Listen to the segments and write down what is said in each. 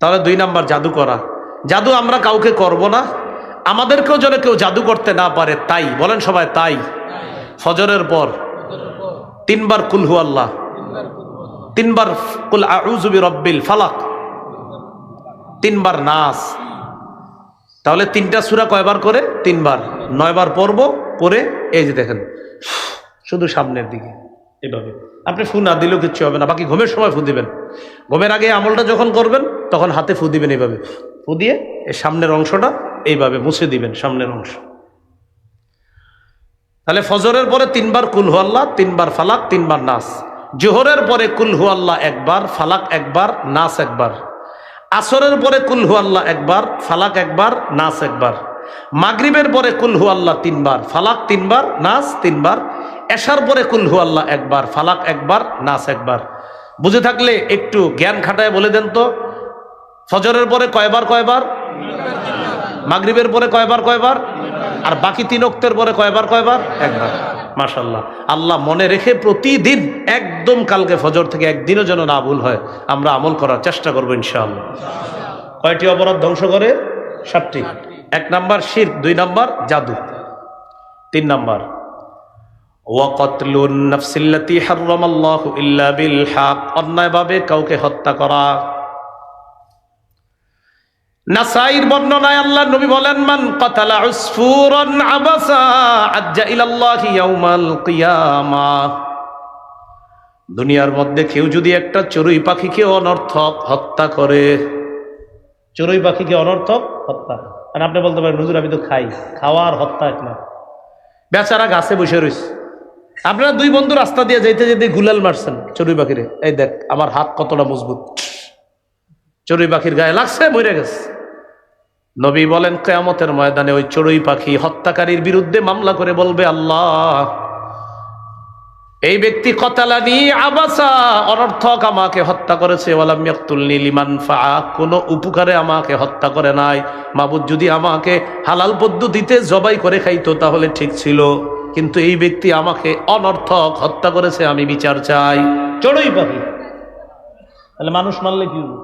তাহলে 2 নাম্বার জাদু করা। জাদু আমরা কাউকে করব না, আমাদেরকেও যেন কেউ জাদু করতে না পারে, তাই বলেন সবাই তাই। ফজরের পর 3 বার কুল হু আল্লাহ, 3 বার কুল আউযু বিরাব্বিল ফালাক, 3 বার নাস। তাহলে 3টা সূরা কয়বার করে? 3 বার, 9 বার পড়বো। পরে এই যে দেখেন শুধু সামনের দিকে এভাবে, আপনি ফু না দিলেও কিচ্ছু হবে না, বাকি ঘুমের সময় ফু দিবেন। ঘুমের আগে আমলটা যখন করবেন তখন হাতে ফু দিবেন, এইভাবে ফু দিয়ে এই সামনের অংশটা এইভাবে মুছে দিবেন, সামনের অংশ। তাহলে ফজরের পরে 3 বার কুল হু আল্লাহ, 3 বার ফালাক, 3 বার নাস। জোহরের পরে কুল হু আল্লাহ 1 বার, ফালাক 1 বার, নাস 1 বার। আসরের পরে কুল হু আল্লাহ 1 বার, ফালাক 1 বার, নাস 1 বার। মাগরিবের পরে কুল হু আল্লাহ 3 বার, ফালাক 3 বার, নাস 3 বার। এশার পরে কুল হু আল্লাহ 1 বার, ফালাক 1 বার, নাস 1 বার। বুঝে থাকলে একটু জ্ঞান খাটায় বলে দেন তো, ফজরের পরে কয়বার কয়বার, মাগরিবের পরে কয়বার কয়বার, আর বাকি 3 ওয়াক্তের পরে কয়বার কয়বার? 1 বার। মাশাআল্লাহ। আল্লাহ মনে রেখে প্রতিদিন একদম কালকে ফজর থেকে একদিনও যেন না ভুল হয়, আমরা আমল করার চেষ্টা করবো ইনশাআল্লাহ। কয়টি অপরাধ ধ্বংস করে? 7টি। 1 নাম্বার শিরক, 2 নাম্বার জাদু, 3 নাম্বার ওয়াকাতলুন নাফসিল্লাতী হারামাল্লাহু ইল্লা বিল হক, অন্যায়ভাবে কাউকে হত্যা করা। নাসাইর বর্ণনায় আল্লাহ নবী বলেন, মান কাতালা উসফুরান আবাসা আজ্জা ইলাল্লাহি ইয়াউমাল কিয়ামাহ। দুনিয়ার মধ্যে কেউ যদি একটা চড়ুই পাখিকে অনর্থক হত্যা করে, চড়ুই পাখিকে অনর্থক হত্যা, আর আপনি বলতে পারেন হুজুর আমি তো খাই, খাওয়া আর হত্যা এক না। বেচারা গাছে বসে রয়েছে, আপনারা 2 বন্ধু রাস্তা দিয়ে যাইতে যেতে গুলাল মারছেন চড়ুই পাখিরে, এই দেখ আমার হাত কতটা মজবুত, চড়ুই পাখির গায়ে লাগছে, মরে গেছে। নবী বলেন কিয়ামতের ময়দানে ওই চড়ুই পাখি হত্যাকারীর বিরুদ্ধে মামলা করে বলবে, আল্লাহ এই ব্যক্তি কতালানি আবাসা, অনর্থক আমাকে হত্যা করেছে, ওয়ালাম ইয়াকতুলনি লিমান ফাআ, কোনো উপকারে আমাকে হত্যা করে নাই। মাবুদ যদি আমাকে হালাল পদ্ধতিতে জবাই করে খাইতো তাহলে ঠিক ছিল, কিন্তু এই ব্যক্তি আমাকে অনর্থক হত্যা করেছে, আমি বিচার চাই। চড়ুই পাখি, তাহলে মানুষ মারলে কি হবে?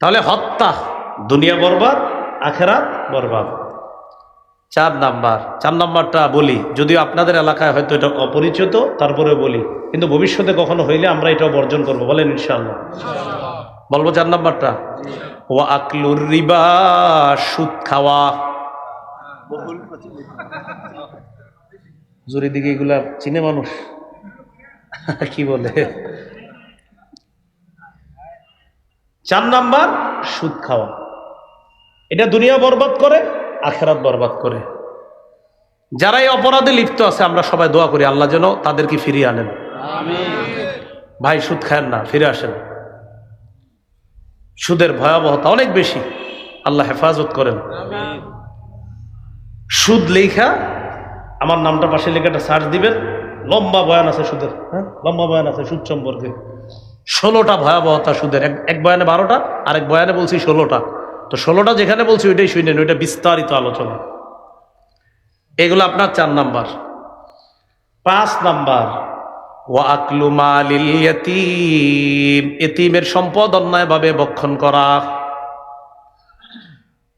তাহলে হত্যা দুনিয়া বরবাদ, আখেরাত বরবাদ। 4 নাম্বারটা বলি, যদিও আপনাদের এলাকায় হয়তো এটা অপরিচিত, তারপরে বলি, কিন্তু ভবিষ্যতে কখনো হইলে আমরা এটাও বর্জন করবো, বলেন ইনশাআল্লাহ। বলবো 4 নাম্বারটা, ওয়া আকলুর রিবা, সুদ খাওয়া। জুরি দিকে এগুলা চিনে মানুষ কি বলে। 4 নাম্বার সুদ খাওয়া, এটা দুনিয়া বরবাদ করে, আখেরাত বরবাদ করে। যারা এই অপরাধে লিপ্ত আছে আমরা সবাই দোয়া করি আল্লাহ যেন তাদেরকে ফিরিয়ে আনেন। ভাই সুদ খায়েন না, ফিরে আসেন। সুদের ভয়াবহতা অনেক বেশি, আল্লাহ হেফাজত করেন। সুদ লেখা, আমার নামটা পাশে লেখা একটা সার্চ দিবেন, লম্বা বয়ান আছে সুদের, হ্যাঁ লম্বা বয়ান আছে সুদ সম্পর্কে। 16টা ভয়াবহতা সুদের, এক বয়ানে 12টা, আরেক বয়ানে বলছি 16টা। তো 16টা যেখানে বলছি ওইটাই শুনেন, ওইটা বিস্তারিত আলোচনা। এগুলো আপনার 4 নাম্বার। 5 নাম্বার ওয়া আকলু মালিল ইয়াতীম, এতিমের সম্পদ অন্যায়ভাবে ভক্ষণ করা।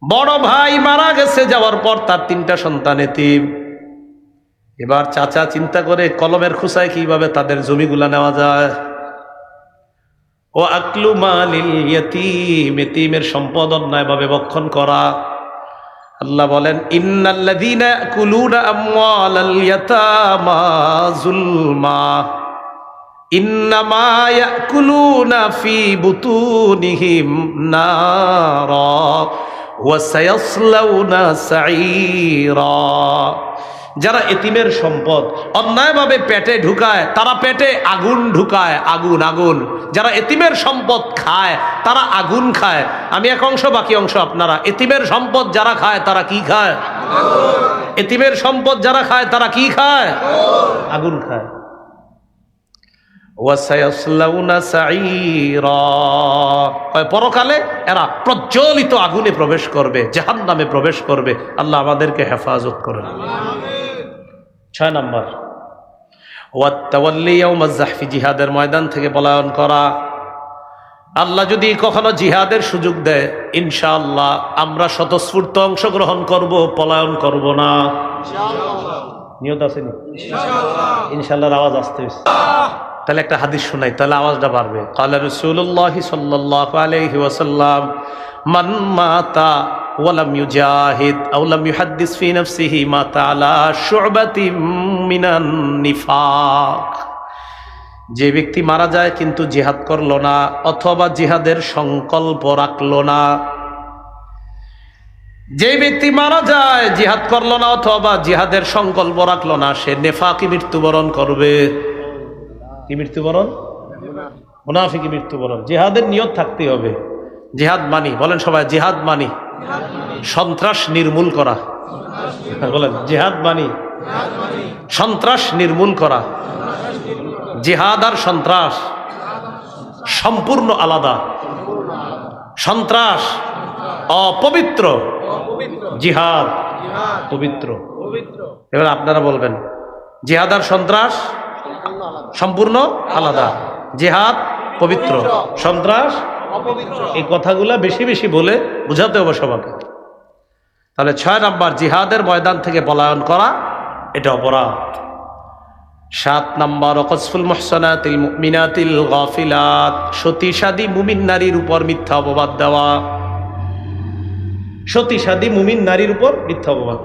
বড় ভাই মারা গেছে, যাওয়ার পর তার 3টা সন্তান এতিম। এবার চাচা চিন্তা করে কলমের খোসায় কিভাবে তাদের জমিগুলা নেওয়া যায়। ও আকলু মালিল ইয়াতীম, এতিমের সম্পদ অন্যায়ভাবে ভক্ষণ করা। আল্লাহ বলেন, ইন্নাল্লাযীনা ইয়াকুলুনা আমওয়ালাল ইয়াতামা যুলমা ইন্নামা ইয়াকুলুনা ফি বুতুনিহিম নারা ওয়া সায়াসলাউনা সাঈরা। যারা এতিমের সম্পদ অন্যায়ভাবে পেটে ঢুকায় তারা পেটে আগুন ঢুকায়, আগুন আগুন। যারা এতিমের সম্পদ খায় তারা আগুন খায়। আমি এক অংশ, বাকি অংশ আপনারা। এতিমের সম্পদ যারা খায় তারা কি খায়? এতিমের সম্পদ যারা খায় তারা কি খায়? আগুন খায়। পরকালে এরা প্রজ্বলিত আগুনে প্রবেশ করবে, জাহান্নামে প্রবেশ করবে। আল্লাহ আমাদেরকে হেফাজত করেন। 6 নাম্বার ওয়াত তাওয়াল্লি ইয়াউমাজ যাহফি, জিহাদের ময়দান থেকে পলায়ন করা। আল্লাহ যদি কখনো জিহাদের সুযোগ দেয়, ইনশাআল্লাহ আমরা স্বতঃস্ফূর্ত অংশগ্রহণ করব, পলায়ন করব না। নিয়ত আছে নি? ইনশাআল্লাহর আওয়াজ আসতে হইছে। তাহলে একটা হাদিস শোনাই, তাহলে আওয়াজটা বাড়বে। ক্বালা রাসূলুল্লাহি সাল্লাল্লাহু আলাইহি ওয়াসাল্লাম মান মাতা ওয়া লাম ইউজাহিদ আও লাম ইউহাদ্দিস ফি নাফসিহি মাতা আলা শু'বাতিন মিনান নিফাক। যে ব্যক্তি মারা যায় কিন্তু জিহাদ করলো না অথবা জিহাদের সংকল্প রাখলো না, যে ব্যক্তি মারা যায় জিহাদ করলো না অথবা জিহাদের সংকল্প রাখলো না, সে নেফাকি মৃত্যুবরণ করবে। কি মৃত্যুবরণ? মুনাফিকি মৃত্যুবরণ। জিহাদের নিয়ত থাকতে হবে। জিহাদ মানি, বলেন সবাই, জিহাদ মানি সন্ত্রাস নির্মূল করা। বলেন জিহাদ মানি সন্ত্রাস নির্মূল করা। জিহাদ আর সন্ত্রাস সম্পূর্ণ আলাদা। সন্ত্রাস অপবিত্র, জিহাদ পবিত্র। এবার আপনারা বলবেন, জিহাদ আর সন্ত্রাস সম্পূর্ণ আলাদা। জিহাদ পবিত্র, সন্ত্রাস অপবিত্র। এই কথাগুলো বেশি বেশি বলে বুঝাতে হবে সবাইকে। তাহলে 6 নাম্বার, জিহাদের ময়দান থেকে পলায়ন করা এটা অপরাধ। 7 নাম্বার, ওয়াকসফুল মুহসানাতিল মুমিনাতিল গাফিলাত, সতীসাদী মুমিন নারীর উপর মিথ্যা অপবাদ দেওয়া। সতীসাদী মুমিন নারীর উপর মিথ্যা অপবাদ।